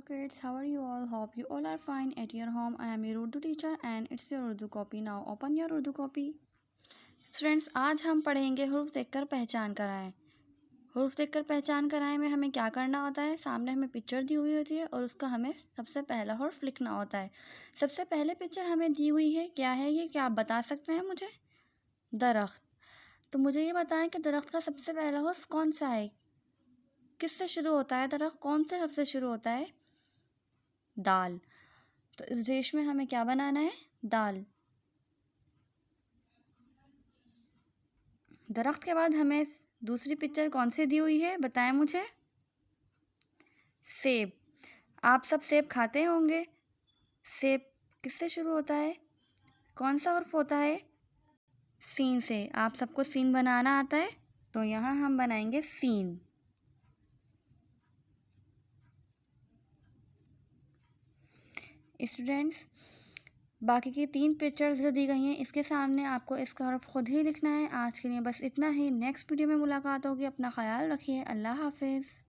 kids, how are you all? Hope you all are fine at your home. I am your Urdu teacher and it's your Urdu copy. Now open your Urdu copy. Students, आज हम पढ़ेंगे हुर्फ देखकर पहचान कराएं। हुर्फ देखकर पहचान कराएं में हमें क्या करना होता है। सामने हमें पिक्चर दी हुई होती है और उसका हमें सबसे पहला हुर्फ लिखना होता है। सबसे पहले पिक्चर हमें दी हुई है, क्या है ये, क्या आप बता सकते हैं मुझे? दरख्त। तो मुझे ये बताएं कि दरख्त का सबसे पहला हुर्फ कौन सा है, किससे शुरू होता है? दरख्त कौन से हर्फ से शुरू होता है? दाल। तो इस डिश में हमें क्या बनाना है? दाल। दरख्त के बाद हमें दूसरी पिक्चर कौन सी दी हुई है, बताएं मुझे। सेब। आप सब सेब खाते होंगे। सेब किससे शुरू होता है? कौन सा हर्फ होता है? सीन से। आप सबको सीन बनाना आता है? तो यहाँ हम बनाएंगे सीन। स्टूडेंट्स, बाकी की 3 पिक्चर्स जो दी गई हैं इसके सामने आपको इसका हर्फ खुद ही लिखना है। आज के लिए बस इतना ही। नेक्स्ट वीडियो में मुलाकात होगी। अपना ख्याल रखिए। अल्लाह हाफिज़।